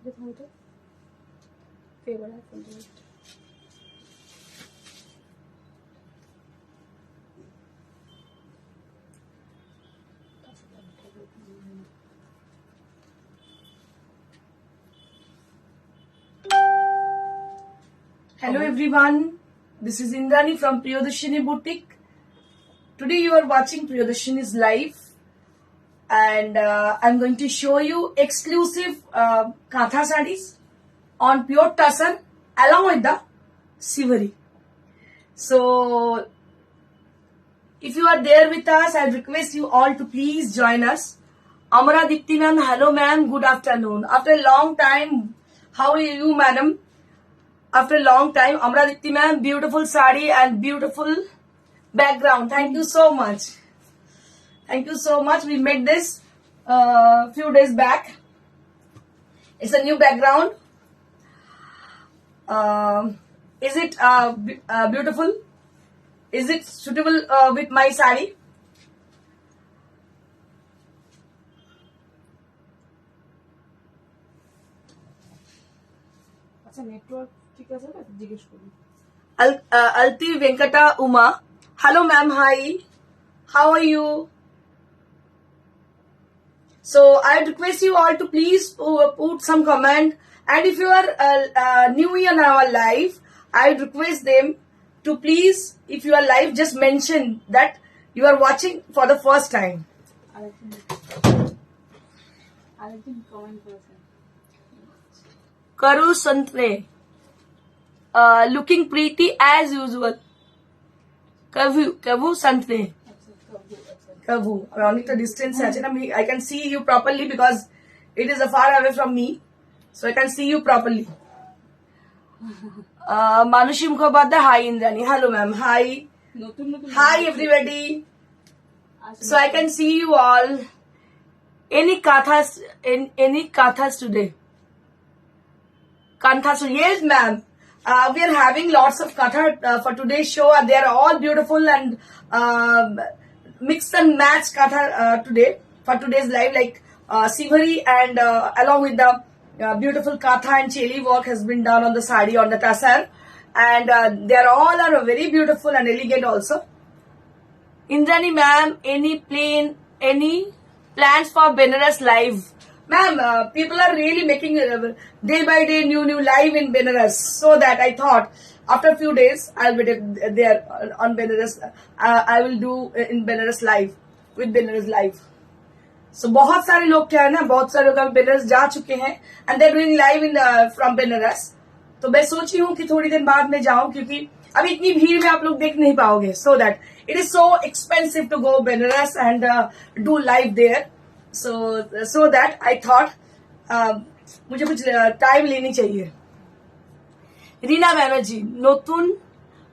Hello everyone, this is Indrani from Priyodashini Boutique. Today you are watching Priyodashini's live and I'm going to show you exclusive Katha sarees on pure tussar along with the Siveri. So if you are there with us, I request you all to please join us. Amara Dipti ma'am, hello ma'am, good afternoon. After a long time, how are you madam? After a long time, Amara Dipti ma'am, beautiful sari and beautiful background. Thank you so much. Thank you so much. We made this few days back. It's a new background. Is it beautiful? Is it suitable with my sari? Alti Venkata Uma. Hello ma'am, hi. How are you? So I request you all to please put some comment, and if you are new in our live, I request them to please, if you are live, just mention that you are watching for the first time. Karu Santre, looking pretty as usual. Kavu Santre. Kavu. Only the distance, I can see you properly because it is far away from me. So I can see you properly. Manushi Mukhopadhyay, hi Indrani. Hello ma'am, hi. Hi everybody. So I can see you all. Any kathas today? Kanthas, yes ma'am. We are having lots of katha for today's show. They are all beautiful and mix and match katha today for today's live, like Siveri and along with the beautiful katha and cheli work has been done on the sari, on the tassar, and they are all are very beautiful and elegant also. Indrani ma'am, any plans for Benaras live? Ma'am, people are really making day by day new live in Benaras, so that I thought after a few days I'll be there on Benaras. I will do in Benaras live with Benaras live. So बहुत सारे लोग क्या है ना, बहुत सारे लोग Benaras जा चुके हैं and they're doing live in from Benaras. तो मैं सोची हूँ कि थोड़ी देर बाद में जाऊँ, क्योंकि अभी इतनी भीड़ में आप लोग देख नहीं पाओगे. So that it is so expensive to go Benaras and do live there. So that I thought मुझे कुछ टाइम लेनी चाहिए. रीना बैनर्जी, नोतुन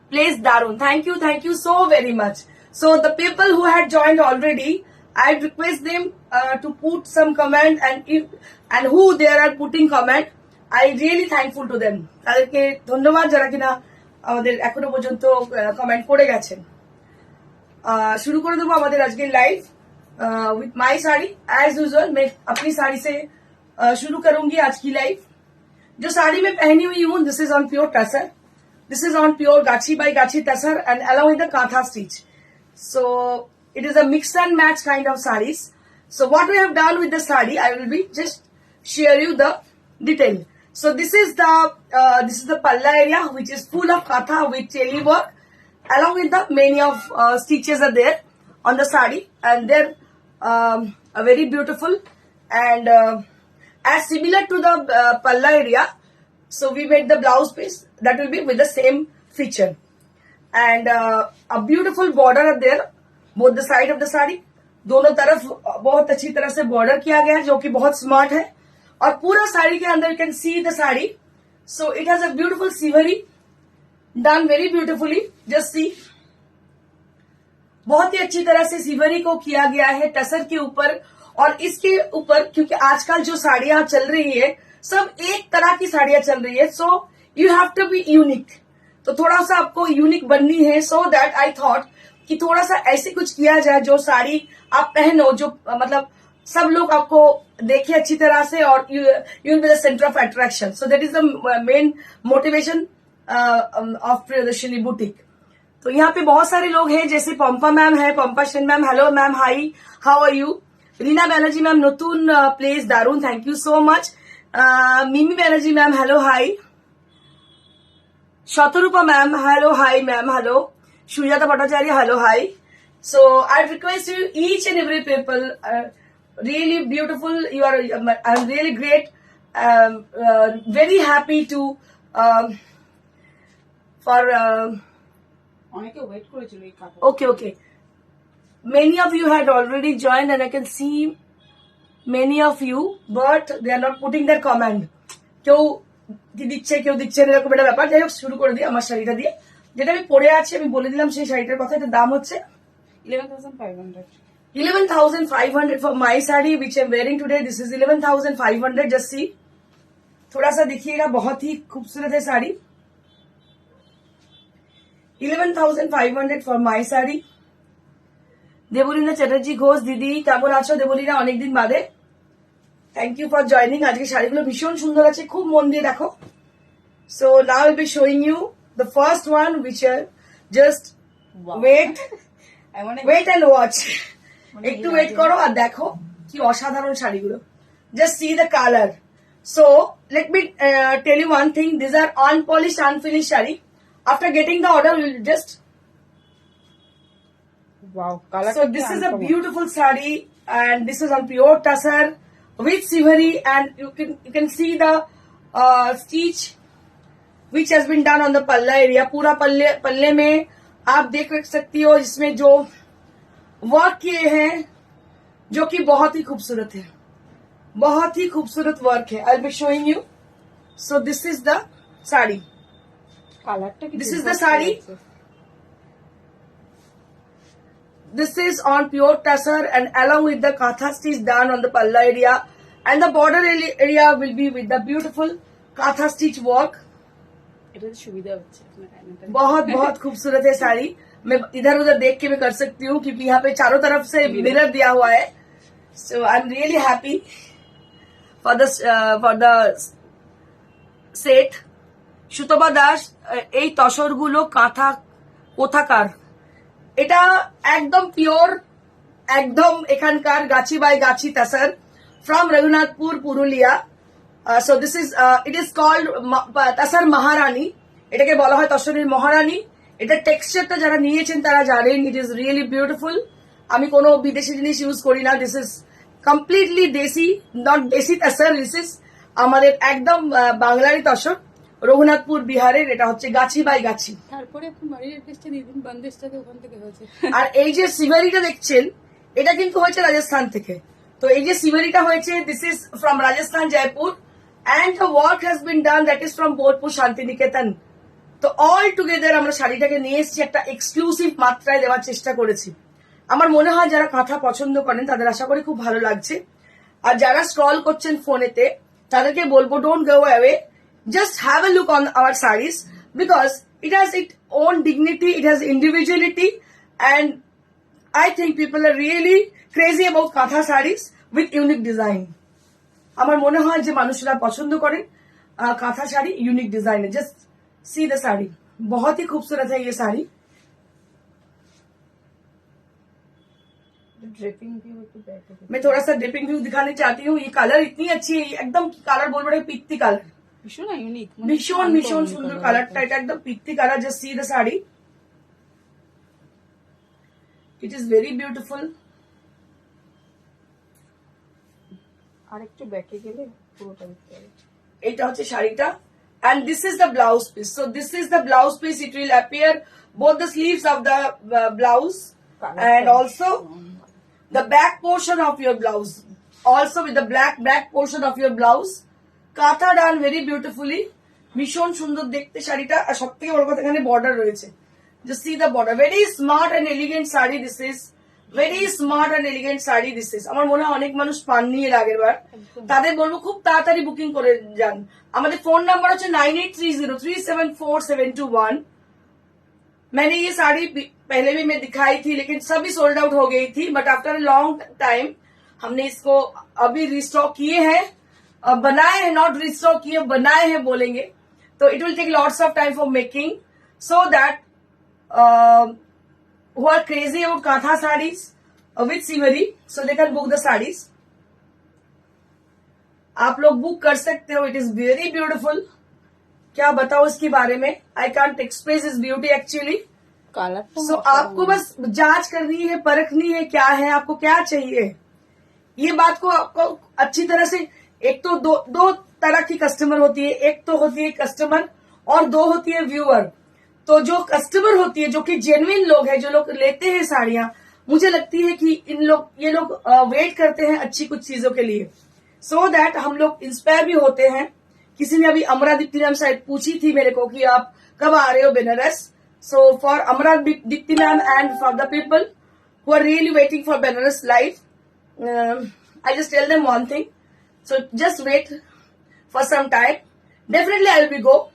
प्लेस दारुन. Thank you so very much. So the people who had joined already, I request them to put some comment, and who they are putting comment, I really thankful to them. তাদেরকে ধন্যবাদ যারা কিনা আমাদের এখনো পর্যন্ত comment করে গেছেন. শুরু করে দেবো আমাদের আজকের live with my sari as usual. मैं अपनी साड़ी से शुरू करूंगी आज की लाइव. जो साड़ी मैं पहनी हुई हूँ, this is on pure tussar. This is on pure gachi by gachi tussar and along with the katha stitch. So it is a mix and match kind of sarees. So what we have done with the saree, I will be just share you the detail. So this is the palla area, which is full of katha with cheli work. Along with the many of stitches are there on the saree, and they're very beautiful and as similar to the palla area. So we made the blouse piece that will be with the same feature, and a beautiful border are there both the side of the saree. दोनों तरफ बहुत अच्छी तरह से border किया गया है, जो कि बहुत स्मार्ट है. और पूरा साड़ी के अंदर you can see the sari. So it has a beautiful Sivri done very beautifully. Just see, बहुत ही अच्छी तरह से सिवरी को किया गया है टसर के ऊपर. और इसके ऊपर, क्योंकि आजकल जो साड़ियां चल रही है सब एक तरह की साड़ियां चल रही है, so you have to be unique. तो थोड़ा सा आपको यूनिक बननी है. सो दैट आई थॉट कि थोड़ा सा ऐसे कुछ किया जाए जो साड़ी आप पहनो, जो मतलब सब लोग आपको देखे अच्छी तरह से और you will be the centre of attraction. So that is the main motivation of Priyadarshini boutique. तो यहाँ पे बहुत सारे लोग हैं, जैसे पंपा मैम है, Pampa Sen ma'am, hello ma'am, hi, how are you. Rina Banerjee ma'am, नतून प्लेस दारुन, thank you so much. Mimi Banerjee ma'am, hello hi. Shatarupa ma'am, hello hi ma'am, hello. Sujata Bhattacharya, hello hi. So I request you, each and every people, really beautiful. You are, I'm really great. Very happy to for. Okay. Many of you had already joined, and I can see many of you, but they are not putting their comment. কেউ দিচ্ছে কেউ দিচ্ছে না, এরকম একটা ব্যাপার. যাই হোক, শুরু করে দিই আমার শাড়িটা দিয়ে, যেটা আমি পরে আছি. আমি বলে দিলাম সেই শাড়িটার কথা. এটার দাম হচ্ছে 11,500. 11,500 for my sari which I'm wearing today. This is 11,500. Just see, थोड़ा सा देखिएगा, बहुत ही खूबसूरत है साड़ी. 11,500 for my sari. দেবলীনা চ্যাটার্জি ঘোষ, দিদি কেমন আছো? দেবলীনা, অনেকদিন বাদে, থ্যাংক ইউ ফর জয়নিং. আজকে শাড়িগুলো ভীষণ সুন্দর আছে, খুব মন দিয়ে দেখো. So now will be showing you the first one which are just wait and watch. একটু ওয়েট করো আর দেখো কি অসাধারণ শাড়িগুলো. Just see the colour. So let me tell you one thing, this are unpolished unfinished sari. After getting the order will just wow color. So this is a beautiful saree, and this is on pure tussar with siveri, and you can see the stitch which has been done on the palla area. पूरा पल्ले में आप देख सकती हो, इसमें जो work किए हैं जो कि बहुत ही खूबसूरत है, बहुत ही खूबसूरत वर्क है. आई will be showing you. So this is the sari. This is the sari. This is on pure tussar and along with the katha stitch done on the palla area, and the border area will be with the beautiful katha stitch work. बहुत बहुत खूबसूरत है साड़ी. मैं इधर उधर देख के भी कर सकती हूँ क्योंकि यहाँ पे चारों तरफ से मिरर दिया हुआ है. So I am really happy for the set. Sutapa Das, এই তসরগুলো কাঁথা কোথাকার? এটা একদম পিওর, একদম এখানকার গাছি বাই গাছি tussar from Raghunathpur, Purulia. So this is it is called tussar Maharani. এটাকে বলা হয় তসরের মহারানী. এটা টেক্সচারটা যারা নিয়েছেন তারা জানেন, ইট ইজ রিয়েলি বিউটিফুল. আমি কোনো বিদেশি জিনিস ইউজ করি না. দিস ইজ কমপ্লিটলি দেশি, নট দেশি তাসার. দিস ইজ আমাদের একদম বাংলারই তসর, রঘুনাথপুর বিহারের. এটা হচ্ছে গাছি বাই গাছি. তারপরে আপনি বাড়ির অ্যাড্রেসটা দিয়ে দিন, বান্দেশটাকে ওখান থেকে হয়েছে. আর এই যে সিভারিটা দেখছেন, এটা কিন্তু হয়েছে রাজস্থান থেকে. তো এই যে সিভারিটা হয়েছে, this is from Rajasthan, Jaipur, and the work has been done that is from Bolpur, Shantiniketan. তো অল টুগেদার আমরা শাড়িটাকে নিয়ে এসেছি, একটা এক্সক্লুসিভ মাত্রায় দেওয়ার চেষ্টা করেছি. আমার মনে হয় যারা কাঁথা পছন্দ করেন তাদের আশা করি খুব ভালো লাগছে. আর যারা স্ক্রল করছেন ফোনেতে তাদেরকে বলবো, don't go away, just have a look on our sarees because it has its own dignity, it has individuality, and I think people are really crazy about katha sarees with unique design. আমার মনে হয় যে মানুষরা পছন্দ করেন কাঁথা sari unique ডিজাইনে. Just see the sari, बहुत ही खूबसूरत है ये साड़ी. ड्रेपिंग व्यू मैं थोड़ा सा ड्रेपिंग व्यू दिखाने चाहती हूँ. ये कलर इतनी अच्छी है, एकदम कलर बोल रहे पित्ती कलर, ভীষণ ইউনিক, ভীষণ ভীষণ সুন্দর কালারটা. এটা একদম পিত্তি colour. Just see the sari, it is very beautiful. আরেকটু ব্যাকে গেলে পুরোটা দেখতে পাবে. এটা হচ্ছে শাড়িটা, and this is the blouse piece. So this is the blouse piece. It will appear both the sleeves of the blouse and also the back portion of your blouse, also with the back portion of your blouse. কাঁথা done very beautifully, ভীষণ সুন্দর দেখতে শাড়িটা. আর সব থেকে বড় কথা এখানে বর্ডার রয়েছে. Just see the border. Very smart and elegant sari. This is very smart and elegant sari. This is, আমার মনে হয় অনেক মানুষ পাননি এর আগের বার, তাদের বলবো খুব তাড়াতাড়ি বুকিং করে যান. আমাদের ফোন নাম্বার হচ্ছে 9830374721. मैंने ये साड़ी पहले भी मैं दिखाई थी लेकिन सभी सोल्ड आउट हो गई थी, बट आफ्टर लॉन्ग टाइम हमने इसको अभी रिस्टॉक किए हैं, बनाए हैं, नॉट रिस्टॉक किए, बनाए हैं बोलेंगे. तो it will take lots of time for making, so that who are crazy about Katha sarees with Siveri, so they can book the sarees. आप लोग बुक कर सकते हो. It is very beautiful. क्या बताओ इसके बारे में, आई कांट एक्सप्रेस इस ब्यूटी एक्चुअली. कलर सो आपको बस जांच करनी है, परखनी है क्या है, आपको क्या चाहिए. ये बात को आपको अच्छी तरह से, एक तो दो तरह की कस्टमर होती है. एक तो होती है कस्टमर और दो होती है व्यूअर. तो जो कस्टमर होती है, जो कि जेन्युइन लोग हैं, जो लोग लेते हैं साड़ियां, मुझे लगती है कि ये लोग वेट करते हैं अच्छी कुछ चीजों के लिए, सो दैट हम लोग इंस्पायर भी होते हैं. किसी ने अभी अमरा दीप्ति मैम शायद पूछी थी मेरे को कि आप कब आ रहे हो Banaras. So for Amara Dipti ma'am and for the people who are really waiting for Banaras life, I just tell them one thing. So just wait for some time. Definitely I will go.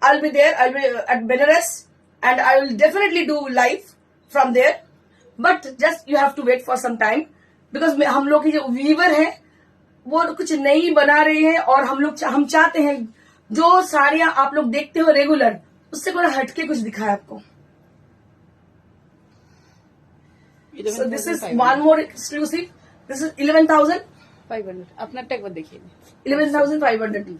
I'll be there. I'll be at Benares and I will definitely do live from there. But just you have to wait for some time because हम लोग की जो viewer है वो कुछ नई बना रहे हैं और हम चाहते हैं जो साड़ियां आप लोग देखते हो रेगुलर, उससे थोड़ा हटके कुछ दिखाए आपको. So this is one more exclusive. This is 11,500. अपना टैग पर देखिए. 11,500.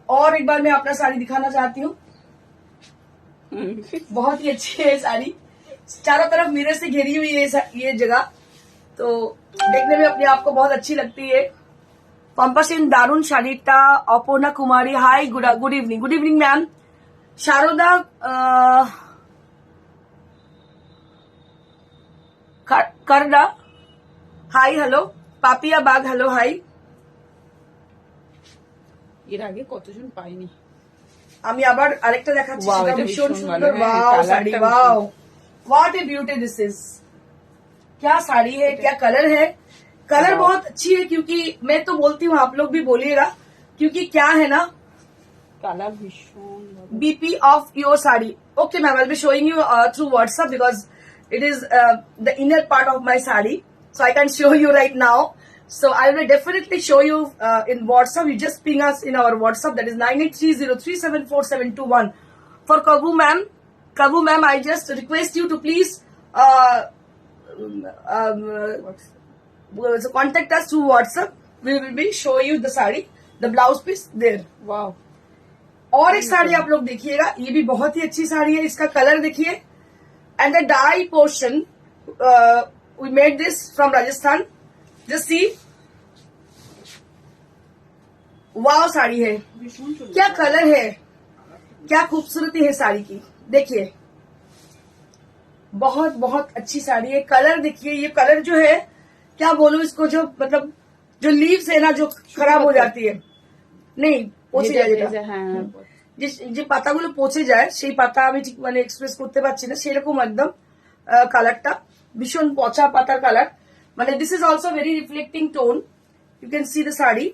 और एक बार मैं अपना साड़ी दिखाना चाहती हूँ. बहुत ही अच्छी है साड़ी. चारों तरफ मिरर से घेरी हुई है ये जगह, तो देखने में अपने आप को बहुत अच्छी लगती है. पंपासिन दारुण शाड़ीटा Aparna Kumari. Hi good evening. Good evening ma'am. Sharada करडा. Hi hello. Papiya Bag hello hi. এর আগে কতজন পাইনি. আমি আবার আরেকটা দেখাচ্ছি. Wow, সেটা এটা ভীষণ ভীষণ সুন্দর. ভালো, হ্যাঁ, ওয়াও colourটা साड़ी. ভীষণ wow what A beauty this is. क्या साड़ी है, क्या कलर है. Colour Wow. बहुत अच्छी है क्योंकि मैं तो बोलती हूँ, आप लोग भी बोलिएगा, क्योंकि क्या है ना, কালার ভীষণ ভালো. BP of your sari. Okay ma'am, I'll be showing you through WhatsApp because it is the inner part of my sari. So I can show you right now. So I will definitely show you in WhatsApp. You just ping us in our WhatsApp, that is 9830374721. For Kavu ma'am, I just request you to please so contact us through WhatsApp. We will be show you the sari, the blouse piece there. Wow. और एक साड़ी आप लोग देखिएगा, ये भी बहुत ही अच्छी साड़ी है. इसका कलर देखिए and the dye portion. We made this from Rajasthan. Just see. Wow sari है. क्या कलर है, क्या खूबसूरती है साड़ी की. देखिए बहुत बहुत अच्छी साड़ी है. कलर देखिए, ये कलर जो है, क्या बोलूं इसको, जो मतलब जो लीव्स है ना, जो खराब हो जाती है, नहीं পচে যায় যেটা, যে পাতাগুলো পচে যায় সেই পাতা আমি ঠিক মানে এক্সপ্রেস করতে পারছি না, সেরকম একদম কালারটা. ভীষণ পচা পাতার কালার. মানে this is also very reflecting tone. You can see the sari.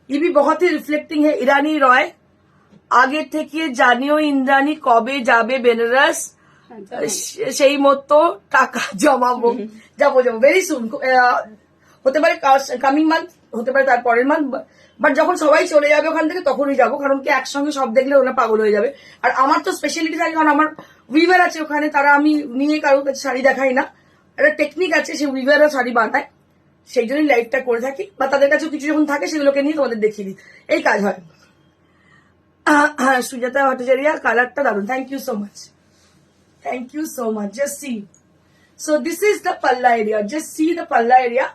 ये भी बहुत ही रिफ्लेक्टिंग है. ইরানি রয়. আগে থেকে জানিও ইন্দ্রাণী কবে যাবে বেনারস, সেই মতো টাকা জমাবো. যাবো ভেরি সুন. হতে পারে কামিং মান্থ, হতে পারে তার পরের মান্থ, বাট যখন সবাই চলে যাবে ওখান থেকে তখনই যাবো. কারণ কি একসঙ্গে সব দেখলে ওরা পাগল হয়ে যাবে. আর আমার তো স্পেশালিটি থাকে, কারণ আমার উইভার আছে ওখানে, তারা আমি নিয়ে কারোর কাছে শাড়ি দেখাই না. একটা টেকনিক আছে, সেই উইভাররা শাড়ি বানায়, সেই জন্যই লাইভটা করে থাকি. বা তাদের কাছে কিছু যখন থাকে সেগুলোকে নিয়ে তোমাদের দেখিয়ে দিই, এই কাজ হয়. সুজাতা ভট্টাচার্য, কালারটা দারুন. Thank you so much. Thank you so much. Just see. So this is the palla area. Just see the palla area.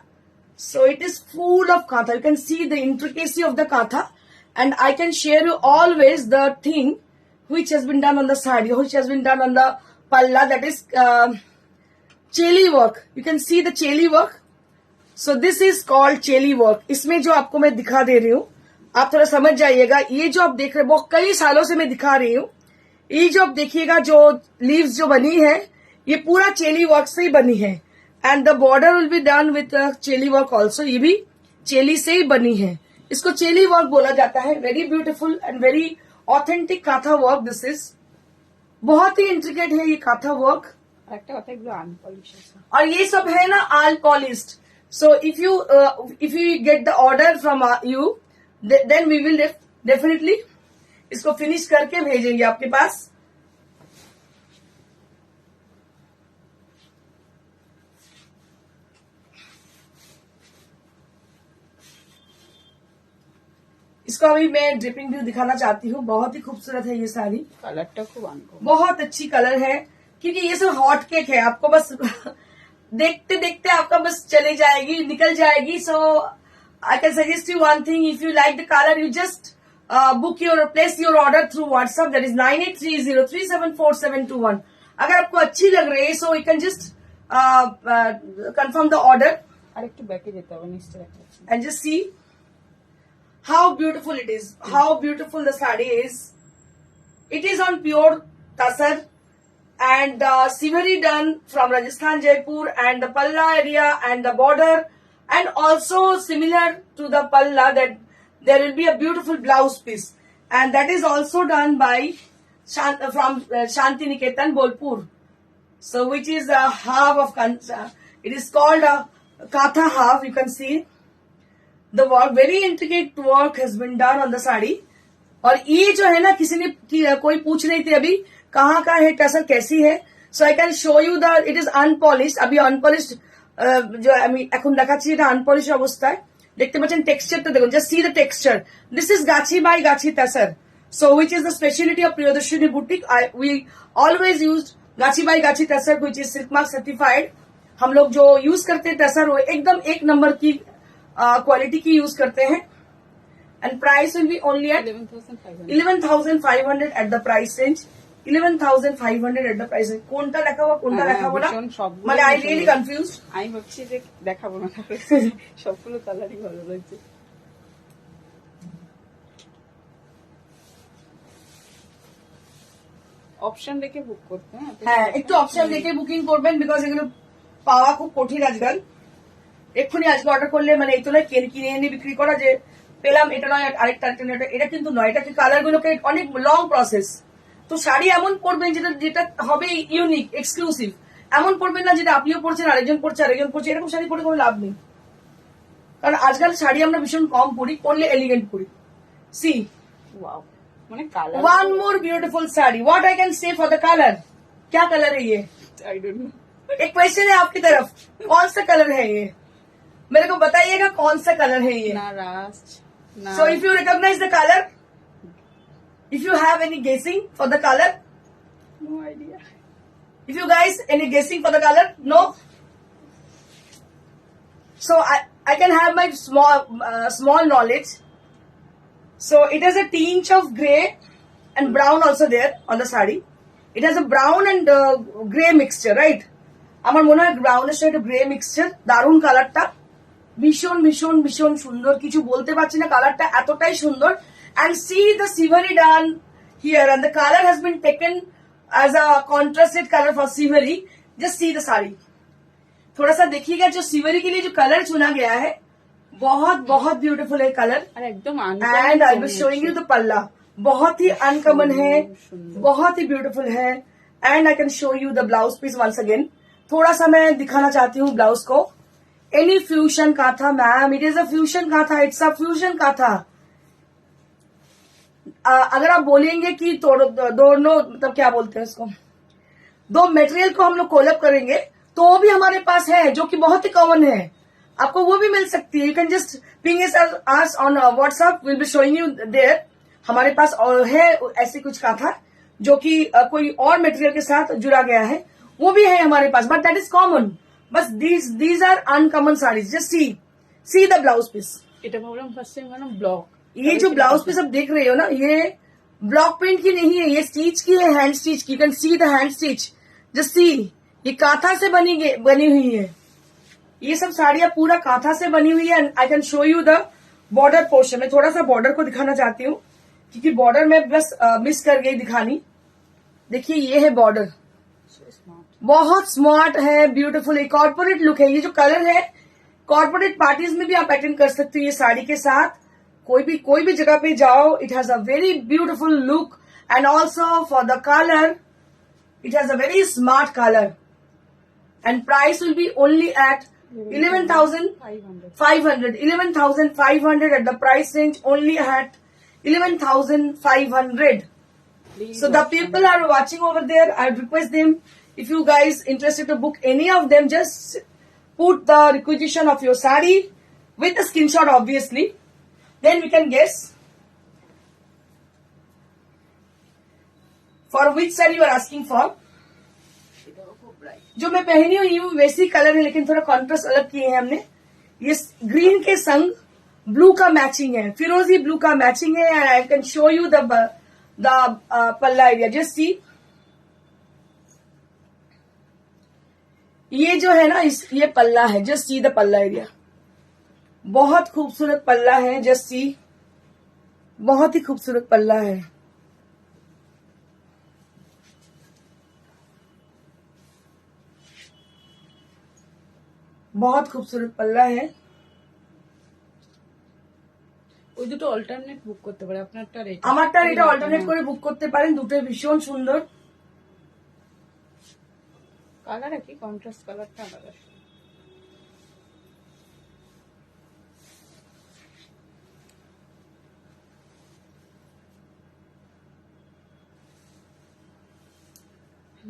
So it is full of katha. You can see the intricacy of the katha, and I can share you always the thing which has been done on the sari, which has been done on the palla, that is cheli work. You can see the cheli work. So this is called cheli work. इसमें जो आपको मैं दिखा दे रही हूँ, आप थोड़ा समझ जाइएगा. ये जो आप देख रहे हैं, बहुत कई सालों से मैं दिखा रही हूँ. ये जो आप देखिएगा, जो लीव्स जो बनी है, ये पूरा चेली वर्क से ही बनी है. And the border will be done with चेली वर्क ऑल्सो. ये भी चेली से ही बनी है. इसको चेली वर्क बोला जाता है. Very beautiful and very authentic kantha work this is. बहुत ही इंट्रिकेट है ये काथा वर्क. একটা কথা, এগুলো আনপলিশ আছে। और ये सब है ना all polished. So if you get the order from you, then we will definitely इसको फिनिश करके भेजेंगे आपके पास। इसको अभी मैं ड्रिपिंग व्यू दिखाना चाहती हूँ। बहुत ही खूबसूरत है ये साड़ी, কালারটা খুব আনকমন। बहुत अच्छी कलर है, क्योंकि ये सब हॉट केक है। आपको बस देखते देखते आपका बस चली जाएगी, निकल जाएगी। So I can suggest you one thing, if you like the colour, you just book your place your order through WhatsApp, that is 9830374721। अगर आपको अच्छी लग रही है, so you can just confirm the order আর একটু ব্যাকে যেতে হবে, নিচে রাখছি। and just see how beautiful it is, how beautiful the sari is. It is on pure tasar and siveri done from Rajasthan, Jaipur, and the palla area and the border, and also similar to the palla that there will be a beautiful blouse piece, and that is also done by from Shanti Niketan, Bolpur. So which is a half of it is called a katha half. You can see the work, very intricate work has been done on the sari. और ये जो है ना, किसी ने कोई पूछ रही थी अभी कहाँ का है टसर, कैसी है। So I can show you the, it is unpolished. अभी अनपॉलिश्ड जो আমি এখন দেখাচ্ছি, এটা আনপলিশ অবস্থায়। দেখতে পাচ্ছেন টেক্সচারটা দেখুন, just see the texture. This is গাছি বাই গাছি tussar, so which is the speciality of Priyadarshini boutique. We always used गाची बाई गाची tussar, which is silk mark certified. हम लोग जो यूज करते हैं तसर, वो एकदम एक नंबर की क्वालिटी की यूज करते हैं। And price will be only at 11,500 at the price range. 11,500 at the price range. কোনটা দেখাবো কোনটা দেখাবো না, মানে আই রিয়েলি কনফিউজড। আমি ভাবছি যে দেখাবো না, সবগুলো কালারই ভালো লাগছে। অপশন দেখে বুক করতে, হ্যাঁ একটু অপশন দেখে বুকিং করবেন, বিকজ এগুলো পাওয়া খুব কঠিন আজকাল। এক্ষুনি আজকে অর্ডার করলে মানে এই তো নয় কিনে এনে বিক্রি করা যে পেলাম, এটা নয় আরেকটা, এটা কিন্তু নয়। এটা কালার গুলোকে অনেক লং প্রসেস। তো শাড়ি এমন পরবেন যেটা হবে ইউনিক, এক্সক্লুসিভ। এমন পরবেন না যেটা আপনিও পরছেন, আরেকজন পরছে, এরকম শাড়ি পরে কোনো লাভ নেই। কারণ আজকাল শাড়ি আমরা ভীষণ কম পরি, পরলে এলিগেন্ট পরি। সি ওয়াও, মানে colour. One more beautiful sari, what I can say for the colour. क्या कलर है ये? I don't know. एक क्वेश्चन है आपकी तरफ, कौन सा कलर है ये? मेरे को बताइएगा कौन सा कलर है ये। ना रास्ट ना। So if you recognize the color, if you have any guessing for the color, no idea. if you guys any guessing for the color, no. So I can have my small knowledge. So it has a tinge of grey and brown also there on the sari. It has a brown and grey mixture, right? আমার মনে হয় ব্রাউনের সাথে grey mixture. দারুণ কালারটা, ভীষণ ভীষণ ভীষণ সুন্দর, কিছু বলতে পারছি না, কালারটা এতটাই সুন্দর। and see the siveri done here, and the color has been taken as a contrasted color for siveri. Just see the sari, थोड़ा सा देखिएगा। जो सिवरी के लिए जो कलर चुना गया है, बहुत बहुत ब्यूटीफुल है कलर। আর একদম and I will showing you the palla, बहुत ही अनकॉमन है, बहुत ही ब्यूटीफुल है। And I can show you the blouse piece once again. थोड़ा सा मैं दिखाना चाहती हूँ ब्लाउज को। एनी फ्यूजन का था ma'am, it is a fusion का था, इट्स अ फ्यूजन का था। अगर आप बोलेंगे कि दोनों मतलब क्या बोलते हैं उसको, दो मटेरियल को हम लोग कोलअप करेंगे, तो वो भी हमारे पास है, जो कि बहुत ही कॉमन है। आपको वो भी मिल सकती है। You can just ping us on WhatsApp, will be showing you there. हमारे पास है ऐसे कुछ का था जो कि कोई और मटेरियल के साथ जुड़ा गया है, वो भी है हमारे पास, बट दैट इज कॉमन। बस these are uncommon saris. Just see the blouse piece. এটা ভাবলাম ফার্স্ট টাইম মানে ব্লক। ये जो ब्लाउज पीस आप देख रहे हो ना, ये ब्लॉक प्रिंट की नहीं है, ये स्टिच की है, हैंड स्टिच की। You can see the hand stitch, just see. ये काथा से बनी हुई है। ये सब साड़ियां पूरा काथा से बनी हुई है। आई can show you the border portion. मैं थोड़ा सा बॉर्डर को दिखाना चाहती हूँ, क्योंकि बॉर्डर में बस मिस कर गई दिखानी। देखिए ये है बॉर्डर, बहुत स्मार्ट है, ब्यूटीफुल है, कॉर्पोरेट लुक है। ये जो कलर है, कॉर्पोरेट पार्टीज में भी आप अटेंड कर सकते हो ये साड़ी के साथ। कोई भी जगह पे जाओ, it has a very beautiful look. And also for the colour, it has a very smart colour. and price will be only at 11,500. 11,500 at the price range, only at 11,500. So the people are watching over there, I request them, if you guys interested to book any of them, just put the requisition of your sari with a screenshot obviously. Then we can guess for which sari you are asking for. जो मैं पहनी हुई हूँ वैसी colour है, लेकिन थोड़ा contrast अलग किए हैं हमने. ये ग्रीन के संग ब्लू का मैचिंग है, फिरोजी ब्लू का मैचिंग है. And I can show you the पल्ला एरिया. जस्ट सी, ये जो है ना, ये पल्ला है. जस्ट सी द पल्ला एरिया. बहुत खूबसूरत पल्ला है. जस्ट सी, बहुत ही खूबसूरत पल्ला है. बहुत खूबसूरत पल्ला है. ওই দুটো অল্টারনেট বুক করতে পারে, আপনারটা রেট, আমারটা এটা অল্টারনেট করে বুক করতে পারেন. দুটো ভীষণ সুন্দর. কালার একই, কন্ট্রাস্ট কালারটা আলাদা.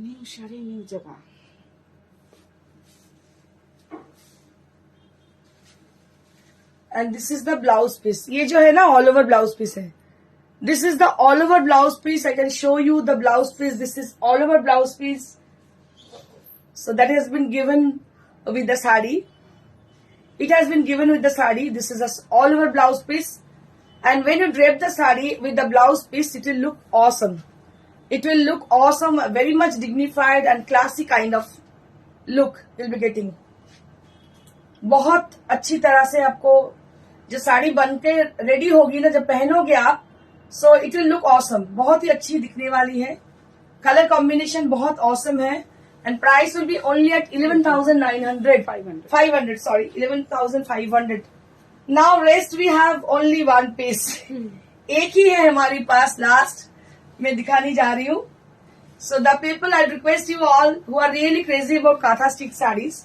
নিউ শাড়ি নিউ জায়গা. And this is the blouse piece. ये जो है ना ऑल ओवर ब्लाउज पीस है. This is the all over blouse piece. I can show you the blouse piece. This is all over blouse piece. So that has been given with the sari. It has been given with the sari. This is all over blouse piece. And when you drape the sari with the blouse piece, it will look awesome. It will look awesome, very much dignified and classy kind of look you'll be getting. बहुत अच्छी तरह से आपको जो साड़ी बन के ready होगी ना, जब पहनोगे आप, so it will look awesome. बहुत ही अच्छी दिखने वाली है. कलर कॉम्बिनेशन बहुत ऑसम है. And price will be only at 11,900. 500 sorry, 11,500. Now rest we have only one piece. एक ही है हमारे पास, लास्ट मैं दिखाने जा रही हूँ. So the people, I request you all who are really crazy about kantha stitch saris,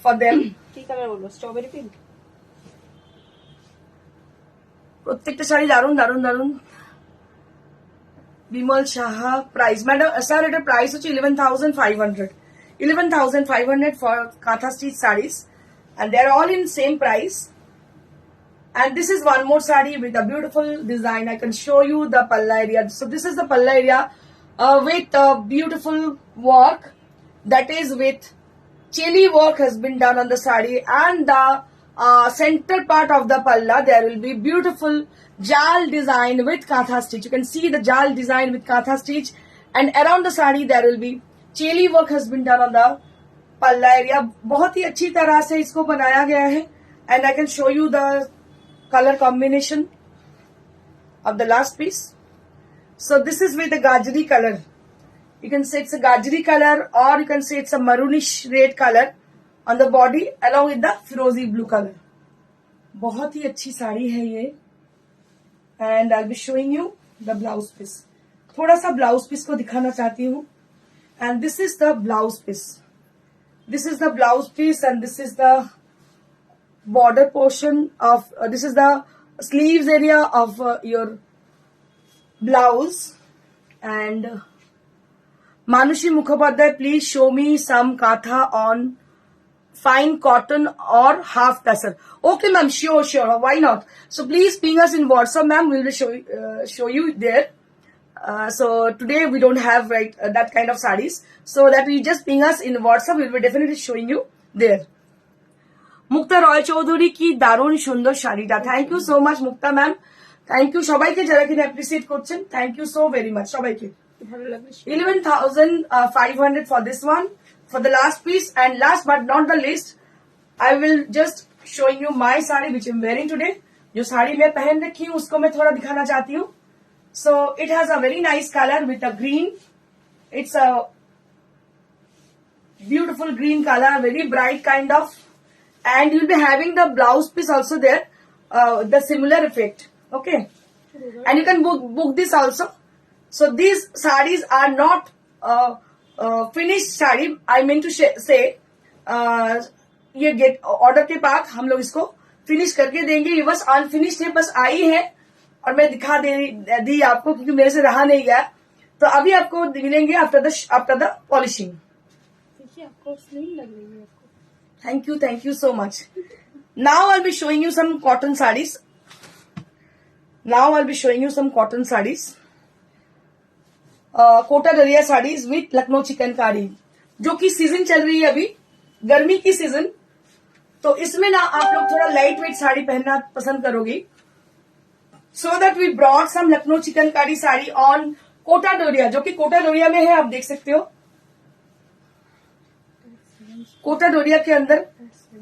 for them. কি কালার বলবো? Strawberry pink. প্রত্যেকটা শাড়ি দারুন দারুন দারুন. Bimal Saha. Price madam sir, এটা প্রাইস হচ্ছে 11,500. 11,500 for kantha stitch saris, and they are all in same price. And this is one more sari with a beautiful design. I can show you the palla area. So this is the palla area with beautiful work, that is with cheli work has been done on the sari, and the center part of the palla there will be beautiful jal design with katha stitch. You can see the jal design with katha stitch, and around the sari there will be cheli work has been done on the palla area. बहुत ही अच्छी तरह से इसको बनाया गया है. And I can show you the color combination of the last piece. So this is with the gajri color. You can say it's a gajri color, or you can say it's a maroonish red color on the body along with the firozi blue color. बहुत ही अच्छी साड़ी है ये. And I'll be showing you the blouse piece. थोड़ा सा blouse piece को दिखाना चाहती हूँ. And this is the blouse piece. This is the blouse piece, and this is the border portion of this is the sleeves area of your blouse. And Manushi Mukhopadhyay, please show me some katha on fine cotton or half tassel. Okay ma'am, sure, why not? So please ping us in WhatsApp ma'am, we will show you there. So today we don't have that kind of sarees, so that we just ping us in WhatsApp, we will be definitely showing you there. মুক্তা রয় চৌধুরী, কি দারুণ সুন্দর শাড়িটা. Thank you so much Mukta ma'am. Thank you সবাইকে যারা কিনা appreciate করছেন. Thank you so very much সবাইকে. ভালো লাগবে. 11,500 for this one, for the last piece. And last but not the least, I will just showing you my saree which I'm wearing today. जो साड़ी मैं पहन रखी हूँ उसको मैं थोड़ा दिखाना चाहती हूँ. So it has a very nice color with a green. It's a beautiful green color, very bright kind of. And you'll be having the blouse piece also there, the similar effect. Okay, and you can book this also. So these sarees are not finished saree. I mean to say ये gate order के बाद हम लोग इसको finish करके देंगे। ये बस अनफिनिश्ड है, बस आई है और मैं दिखा दी आपको क्योंकि मेरे से रहा नहीं गया। तो अभी आपको मिलेंगे आफ्टर द पॉलिशिंग। देखिए आपको स्लिम लग रही है आपको। Thank you so much. Now I will be showing you some cotton saris. Kota Doria saris with Lucknow chikankari, जो कि सीजन चल रही है अभी, गर्मी की सीजन। तो इसमें ना आप लोग थोड़ा लाइट वेट साड़ी पहनना पसंद करोगी। So that we brought some Lucknow chikankari sari on Kota Doria, जो कि कोटा डोरिया में है, आप देख सकते हो। कोटा डोरिया के अंदर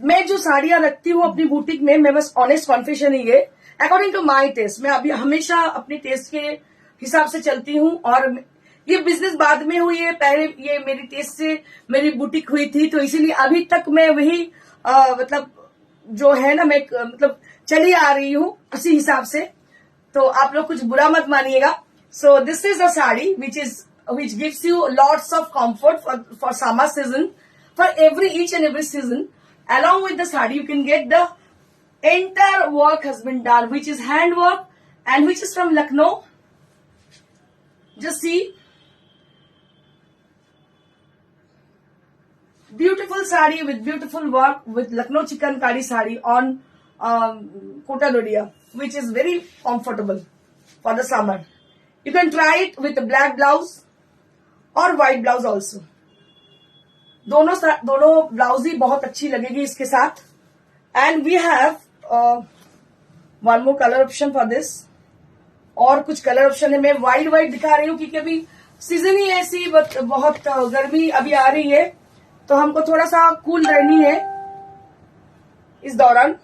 मैं जो साड़ियां रखती हूँ अपनी बुटीक में, मैं बस ऑनेस्ट कॉन्फेशन ही है, अकॉर्डिंग टू माई टेस्ट। मैं अभी हमेशा अपनी टेस्ट के हिसाब से चलती हूँ और ये बिजनेस बाद में हुई है, पहले ये मेरी टेस्ट से मेरी बुटीक हुई थी, तो इसीलिए अभी तक मैं वही मतलब जो है ना, मैं मतलब चली आ रही हूँ उसी हिसाब से। तो आप लोग कुछ बुरा मत मानिएगा। So this is a sari which gives you lots of comfort for summer season, for each and every season. Along with the sari, you can get the entire work has been done, which is hand work and which is from Lucknow. Just see, beautiful sari with beautiful work with Lucknow chicankari sari on Kota Dodiya, which is very comfortable for the summer. You can try it with a black blouse और white blouse also. दोनों blouse ही बहुत अच्छी लगेगी इसके साथ। And we have one more colour option for this. और कुछ कलर ऑप्शन है, मैं वाइट दिखा रही हूँ क्योंकि अभी सीजन ही ऐसी बहुत गर्मी अभी आ रही है, तो हमको थोड़ा सा कूल रहनी है इस दौरान।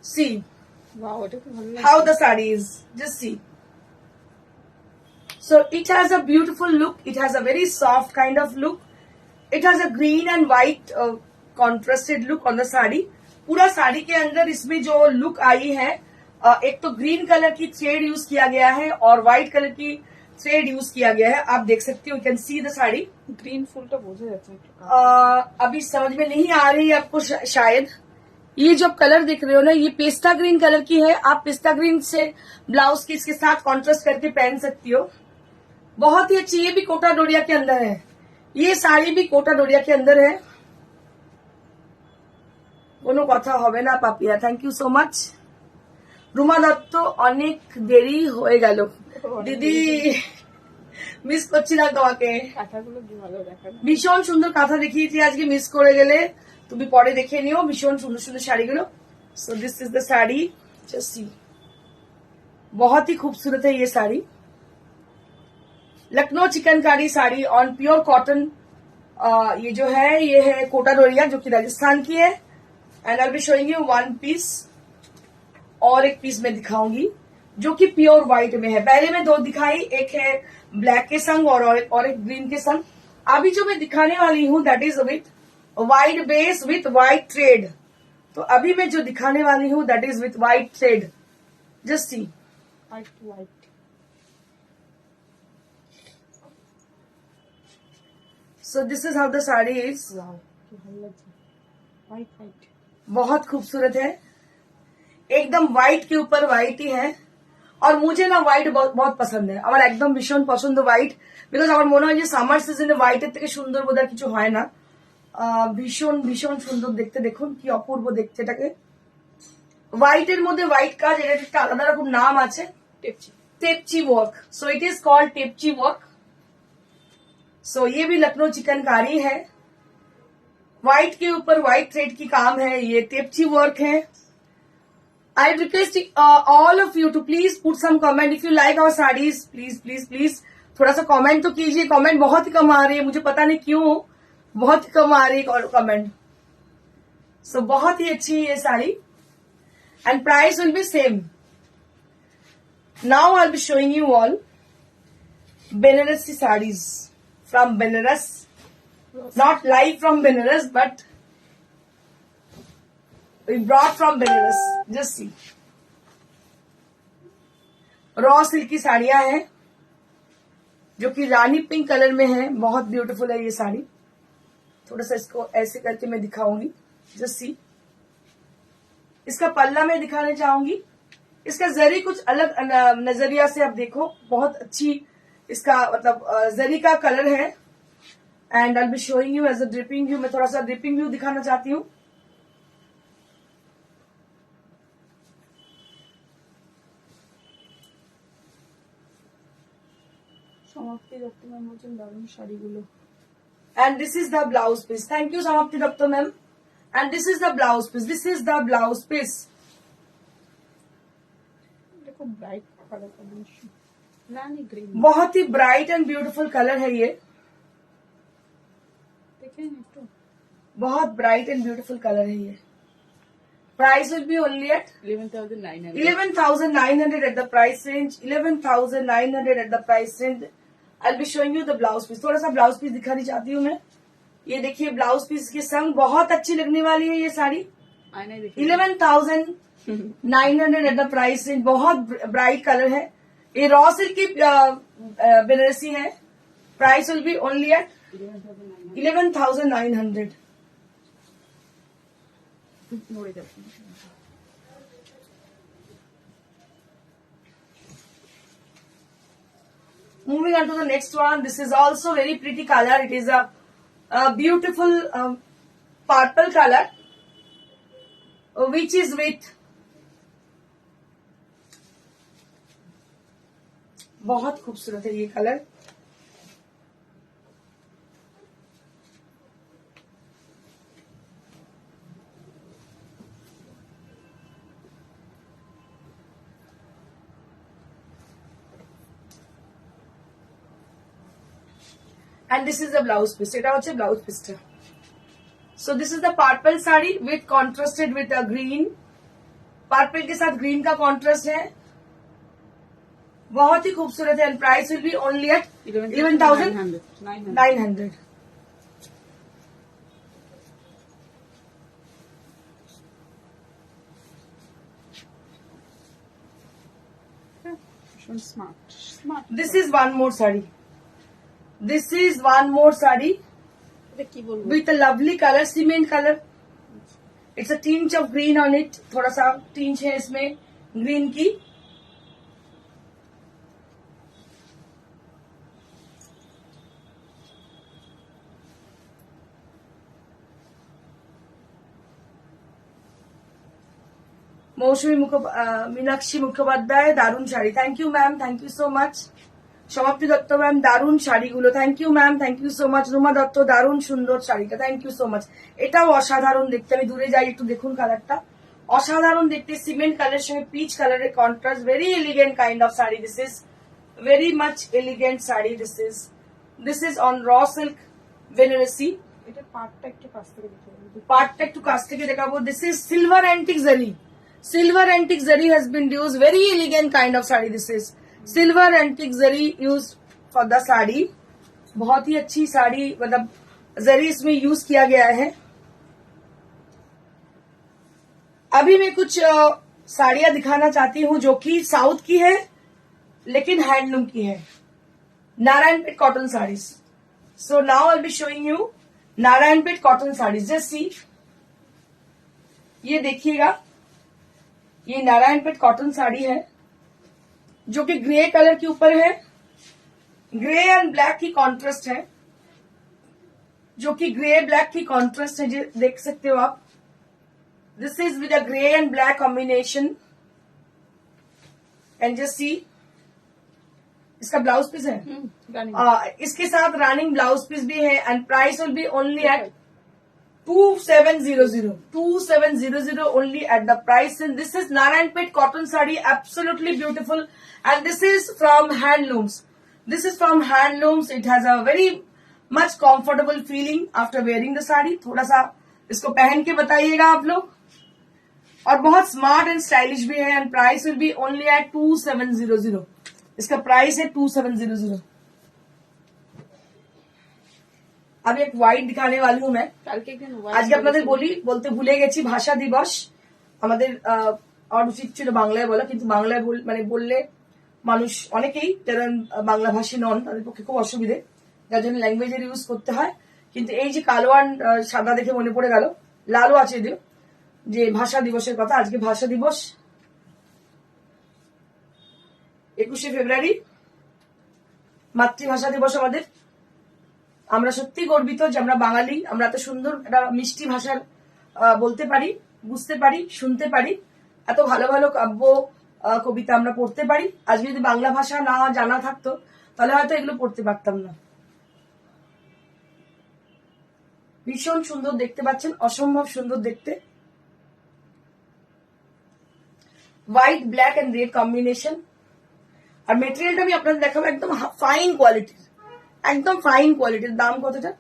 सी how the saree is, just see. So it has a beautiful look, it has a very soft kind of look, it has a green and white contrasted look on the saree. पूरा साड़ी के अंदर इसमें जो look आई है, एक तो green colour की thread use किया गया है और व्हाइट कलर की थ्रेड यूज किया गया है। आप देख सकते हो, you can see the sari. Green full तो बोझा जाता है, अभी समझ में नहीं आ रही है आपको शायद। ये जो कलर देख रहे हो ना, ये पेस्ता ग्रीन कलर की है। आप पेस्ता ग्रीन से ब्लाउज की इसके साथ कॉन्ट्रास्ट करके पहन सकती हो, बहुत ही अच्छी। ये भी कोटा डोरिया के अंदर है, ये साड़ी भी कोटा डोरिया के अंदर है। दोनों कथा होबे ना Papiya. Thank you so much. Ruma Dutta, অনেক দেরি হয়ে গেল দিদি, মিস করছিলাম তোমাকে। কাঁথাগুলো কি ভালো দেখা না, ভীষণ সুন্দর কাঁথা দেখিয়েছি আজকে, মিস করে গেলে তুমি পরে দেখে নিও। ভীষণ সুন্দর সুন্দর শাড়িগুলো। सो this is the sari, just see, बहुत ही खूबसूरत है ये sari. Lucknow chikankari sari on pure cotton. ये जो है, ये है कोटा डोरिया, जो कि राजस्थान की है। And I will be showing you one piece, और एक पीस मैं दिखाऊंगी जो कि प्योर व्हाइट में है। पहले मैं दो दिखाई, एक है ब्लैक के संग और एक ग्रीन के संग। अभी जो मैं दिखाने वाली हूँ that is with white base with white thread. तो अभी मैं जो दिखाने वाली हूँ that is with white thread. Just see, white to white. So this is how the sari is. White white बहुत खूबसूरत है, एकदम व्हाइट के ऊपर व्हाइट ही है। और मुझे ना व्हाइट बहुत पसंद है, আমার একদম ভীষণ পছন্দ হোয়াইট। বিকজ আমার মনে হয় যে সামার সিজনে হোয়াইটের থেকে সুন্দর বোধহয় কিছু হয় না। ভীষণ ভীষণ সুন্দর দেখতে, দেখুন কি অপূর্ব দেখতে এটাকে। হোয়াইটের মধ্যে হোয়াইট কাজ, এটা একটা আলাদা রকম নাম আছে, tepchi work. So it is called tepchi work. So ये भी लखनऊ चिकनकारी है, व्हाइट के ऊपर व्हाइट थ्रेड की काम है, ये टेपची वर्क है। I request all of you to please put some comment if you like our sarees. Please थोड़ा सा कमेंट तो कीजिए। कमेंट बहुत ही कम आ रही है, मुझे पता नहीं क्यों बहुत ही कम आ रही है कमेंट। सो बहुत ही अच्छी है ये sari and price will B same. Now I will be showing you all Banarasi saris from Benares, not live from Benares but we brought from Benares. Just see, raw silk की साड़ियां हैं। जो कि रानी पिंक कलर में है। बहुत ब्यूटीफुल है ये साड़ी। थोड़ा सा इसको ऐसे करके मैं दिखाऊंगी, जस्ट सी। इसका पल्ला मैं दिखाना चाहूंगी। इसका जरी कुछ अलग नजरिया से आप देखो, बहुत अच्छी इसका मतलब जरी का कलर है। And I be showing you as a dripping view. मैं थोड़ा सा ड्रिपिंग व्यू दिखाना चाहती हूँ। সমাপ্তি দত্ত ম্যাম বলছেন দারুণ শাড়িগুলো। And this is the blouse piece. Thank you Samapti Dr. ma'am. And this is the blouse piece. This is the blouse piece. देखो ब्राइट कलर कॉम्बिनेशन, रानी ग्रीन। बहुत ही ब्राइट एंड ब्यूटीफुल कलर है ये। देखें तो बहुत ब्राइट एंड ब्यूटीफुल कलर है ये। Price will be only at 11,900। 11,900 at the price range. 11,900 at the price range. I'll be showing you the blouse piece. थोड़ा सा ब्लाउज पीस दिखानी चाहती हूँ मैं। ये देखिए ब्लाउज पीस के संग बहुत अच्छी लगने वाली है ये sari. 11,900 at the price range। बहुत ब्राइट कलर है। ये रॉ सिल्क की बनारसी है। Price will be only at 11,900। Moving on to the next one. This is also very pretty color. It is a beautiful purple color, which is with बहुत खूबसूरत है ये colour. And this is the blouse piece. এটা হচ্ছে blouse পিসটা। So this is the purple sari with contrasted with a green। Purple के साथ green का कॉन्ट्रास्ट है। बहुत ही खूबसूरत है। And price will be only at 11,900। Smart. This is one more sari. This is one more sari এটা কি বলবো, with a lovely color, cement color. It's a tinge of green on it। थोड़ा सा tinge है इसमें ग्रीन की। মৌসুমী मीनाक्षी মুখোপাধ্যায়, দারুণ sari. Thank you ma'am, thank you so much. Samapti Dutta ma'am, দারুণ শাড়িগুলো। Thank you ma'am, thank you so much. Ruma Dutta, দারুণ সুন্দর শাড়িটা। Thank you so much. এটাও অসাধারণ দেখতে। আমি দূরে যাই একটু দেখুন কালারটা। অসাধারণ দেখতে, সিমেন্ট কালারের সঙ্গে পিচ কালারের contrast. Very elegant kind of sari. This is very much elegant sari. This is on raw silk Banarasi. এটা পার্টটা একটু কাছ থেকে দেখতে হবে। পার্টটা একটু কাছ থেকে দেখাবো। দিস ইজ সিলভার অ্যান্টিক জারি। Silver antique zari has been used. Very elegant kind of sari this is. Silver antique zari used for the sari. बहुत ही अच्छी साड़ी, मतलब जरी इसमें यूज किया गया है। अभी मैं कुछ साड़ियां दिखाना चाहती हूँ जो कि साउथ की है लेकिन हैंडलूम की है। Narayanpet cotton saris. So now I be showing you Narayanpet cotton saris. Just सी, ये देखिएगा, ये नारायणपेट कॉटन साड़ी है जो कि ग्रे कलर के ऊपर है। ग्रे एंड ब्लैक की कॉन्ट्रास्ट है, जो कि ग्रे ब्लैक की कॉन्ट्रास्ट है। देख सकते हो आप। This is with a grey and black combination. And just see, इसका ब्लाउज पीस है। इसके साथ रनिंग ब्लाउज पीस भी है। And price will be only at 2700 only at the price। And this is Narayanpet cotton sari, absolutely beautiful। And this is from handlooms। This is from handlooms। It has a very much comfortable feeling after wearing the sari। थोड़ा सा इसको पहन के बताइएगा आप लोग। और बहुत स्मार्ट एंड स्टाइलिश भी है। And price will be only at 2700। इसका प्राइस है 2700। अब एक হোয়াইট দিখানে वाली हूँ मैं। আজকে আপনাদের বলতে ভুলে গেছি, ভাষা দিবস আমাদের। আর উচিত ছিল বাংলায় বলা, কিন্তু বাংলায় বললে মানুষ অনেকেই যারা বাংলা ভাষী নন তাদের পক্ষে খুব অসুবিধে, যার জন্য ল্যাঙ্গুয়েজের ইউজ করতে হয়। কিন্তু এই যে কালো আর সাদা দেখে মনে পড়ে গেল, লালও আছে যদিও, যে ভাষা দিবসের কথা। আজকে ভাষা দিবস 21শে ফেব্রুয়ারি, মাতৃভাষা দিবস আমাদের। আমরা সত্যি গর্বিত যে আমরা বাঙালি, আমরা এত সুন্দর একটা মিষ্টি ভাষার বলতে পারি, বুঝতে পারি, শুনতে পারি, এত ভালো ভালো কাব্য কবিতা আমরা পড়তে পারি। আজকে যদি বাংলা ভাষা না জানা থাকতো তাহলে হয়তো এগুলো পড়তে পারতাম না। ভীষণ সুন্দর দেখতে পাচ্ছেন, অসম্ভব সুন্দর দেখতে। White, black and red combination. আর মেটেরিয়ালটা আমি আপনাদের দেখাবো একদম ফাইন কোয়ালিটির, একদম ফাইন কোয়ালিটির। দাম কতটা?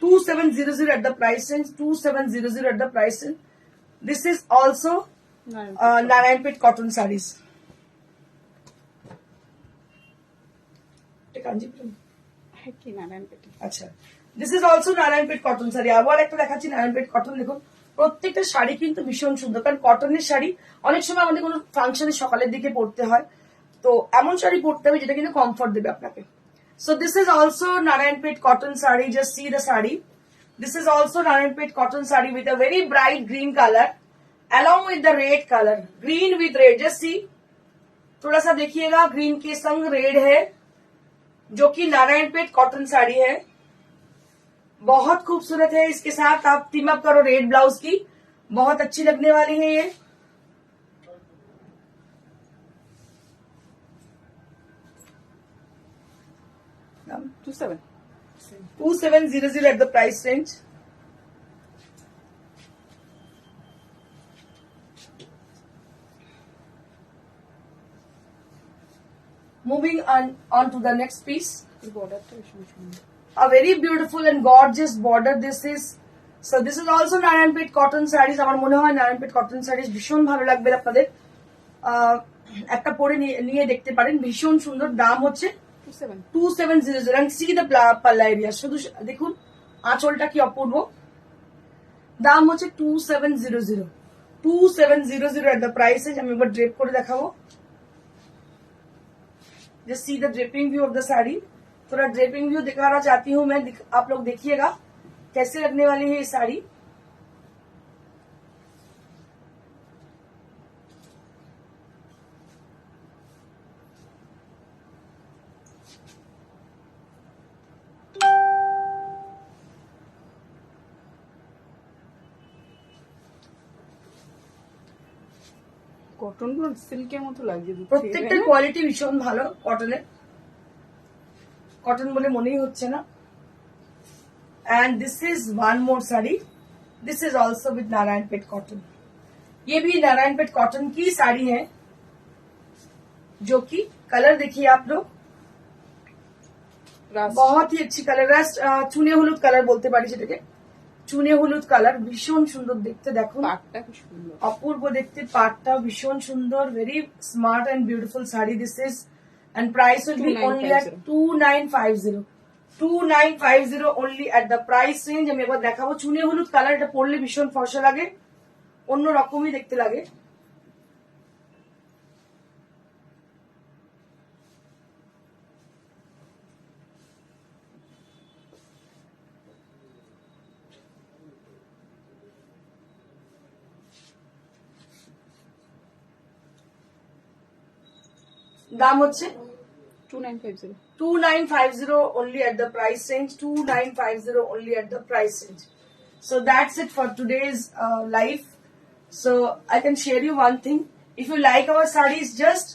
2700 at the price range, 2700 at the price range. This is also Narayanpet cotton sarees. আচ্ছা, this is also Narayanpet cotton sari. আবার একটা দেখাচ্ছি নারায়ণপেট কটন। দেখুন প্রত্যেকটা শাড়ি কিন্তু ভীষণ সুন্দর, কারণ কটনের শাড়ি অনেক সময় আমাদের কোনো ফাংশনে সকালের দিকে পড়তে হয়, তো এমন শাড়ি পরতে হবে যেটা কিন্তু কমফর্ট দেবে আপনাকে। So this is also Narayanpet cotton saree. Just see the saree. This is also Narayanpet cotton saree with a very bright green color along with the red color. Green with red. Just see. थोड़ा सा देखिएगा, green के संग red है, जो कि Narayanpet cotton sari है। बहुत खूबसूरत है। इसके साथ आप टीम अप करो रेड ब्लाउज की, बहुत अच्छी लगने वाली है ये। Now, 2700 at the price range. Moving on to the next piece. A very beautiful and gorgeous border this is. So this is also Narayanpet cotton sarees. আমার মনে হয় Narayanpet cotton sarees ভীষণ ভালো লাগবে আপনাদের। একটা পরে নিয়ে দেখতে পারেন, ভীষণ সুন্দর। দাম হচ্ছে 2700 and see the পাল্লা এরিয়া। শুধু দেখুন আঁচলটা কি অপূর্ব। দাম হচ্ছে 2700 at the price। আমি একবার ড্রেপ করে দেখাবো। Just see the draping view of the sari. थोड़ा ड्रेपिंग व्यू दिखाना चाहती हूँ मैं, आप लोग देखिएगा कैसे लगने वाली है ये साड़ी। কটন গুলো সিল্কের মতো লাগছে, প্রত্যেকটা কোয়ালিটি ভীষণ ভালো কটনের, कॉटन बोले मने ही होच्छे ना। And this is one more sari, this is also with Narayanpet cotton. ये भी नारायणपेट कॉटन की साड़ी है, जो कि कलर देखिए आप लोग, बहुत ही अच्छी कलर, चुने हलुद कलर बोलते पारी सेटाके, चुने हलुद कलर, भीषण सुंदर देखते। देखो अपूर्व देखते, पाटटा भीषण सुंदर, very smart and beautiful sari this is. And price will be only at 2950. 2950 only at the price range। আমি একবার দেখাবো। চুনে হলুদ কালার, এটা পরলে ভীষণ ফর্সা লাগে, অন্য রকমই দেখতে লাগে। দাম হচ্ছে 2950 only at the price range। 2950 only at the price range। So that's it for today's live। So I can share you one thing, if you like our sarees, just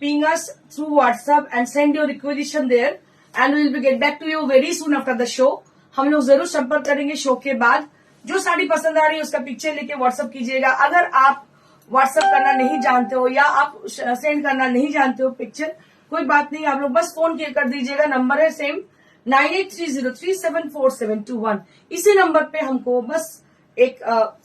ping us through WhatsApp and send your requisition there, and we will be get back to you very soon after the show। हम लोग जरूर संपर्क करेंगे show के बाद। जो साड़ी पसंद आ रही है उसका पिक्चर लेके व्हाट्सएप कीजिएगा। अगर आप व्हाट्सएप करना नहीं जानते हो या आप सेंड करना नहीं जानते हो पिक्चर, कोई बात नहीं, आप लोग बस फोन कर दीजिएगा। नंबर है सेम 9830374721। इसी नंबर पे हमको बस एक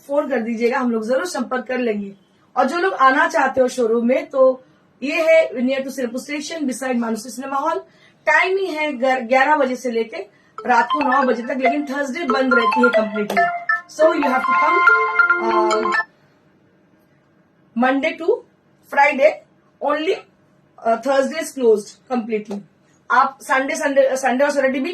फोन कर दीजिएगा, हम लोग जरूर संपर्क कर लेंगे। और जो लोग आना चाहते हो शोरूम में, तो ये है near to cinema station beside Mansi cinema hall. Time ही है 11 बजे से लेके रात को 9 बजे तक, लेकिन थर्सडे बंद रहती है completely. So you have to come Monday to Friday only Thursday is closed completely. आप संडे और सैटरडे भी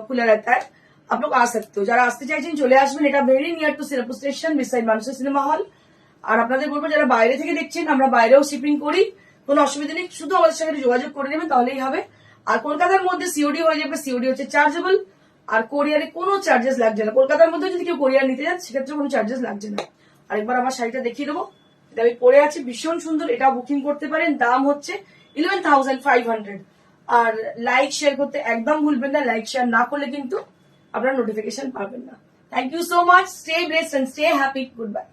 खुला रहता है. आप लोग आ सकते हो. যারা আসতে চাইছেন চলে আসবেন. এটা very near to Sirapur station beside মানুষের সিনেমা হল. আর আপনাদের বলবো যারা বাইরে থেকে দেখছেন, আমরা বাইরেও শিপিং করি, কোনো অসুবিধা নেই. শুধু আমাদের সঙ্গে যোগাযোগ করে নেবেন তাহলেই হবে. আর কলকাতার মধ্যে সিওডি হয়ে যাবে. সিওডি হচ্ছে চার্জেবল, আর কোরিয়ারে কোনো চার্জেস লাগছে না. কলকাতার মধ্যে যদি কেউ কোরিয়ার নিতে যান সেক্ষেত্রে কোনো চার্জেস লাগছে না. আরেকবার আমার শাড়িটা দেখিয়ে দেবো. এটা আমি পরে আছি, ভীষণ সুন্দর. এটা বুকিং করতে পারেন. দাম হচ্ছে 11,500. আর লাইক শেয়ার করতে একদম ভুলবেন না. লাইক শেয়ার না করলে কিন্তু আপনারা নোটিফিকেশন পাবেন না. Thank you so much. Stay blessed and stay happy. Good bye.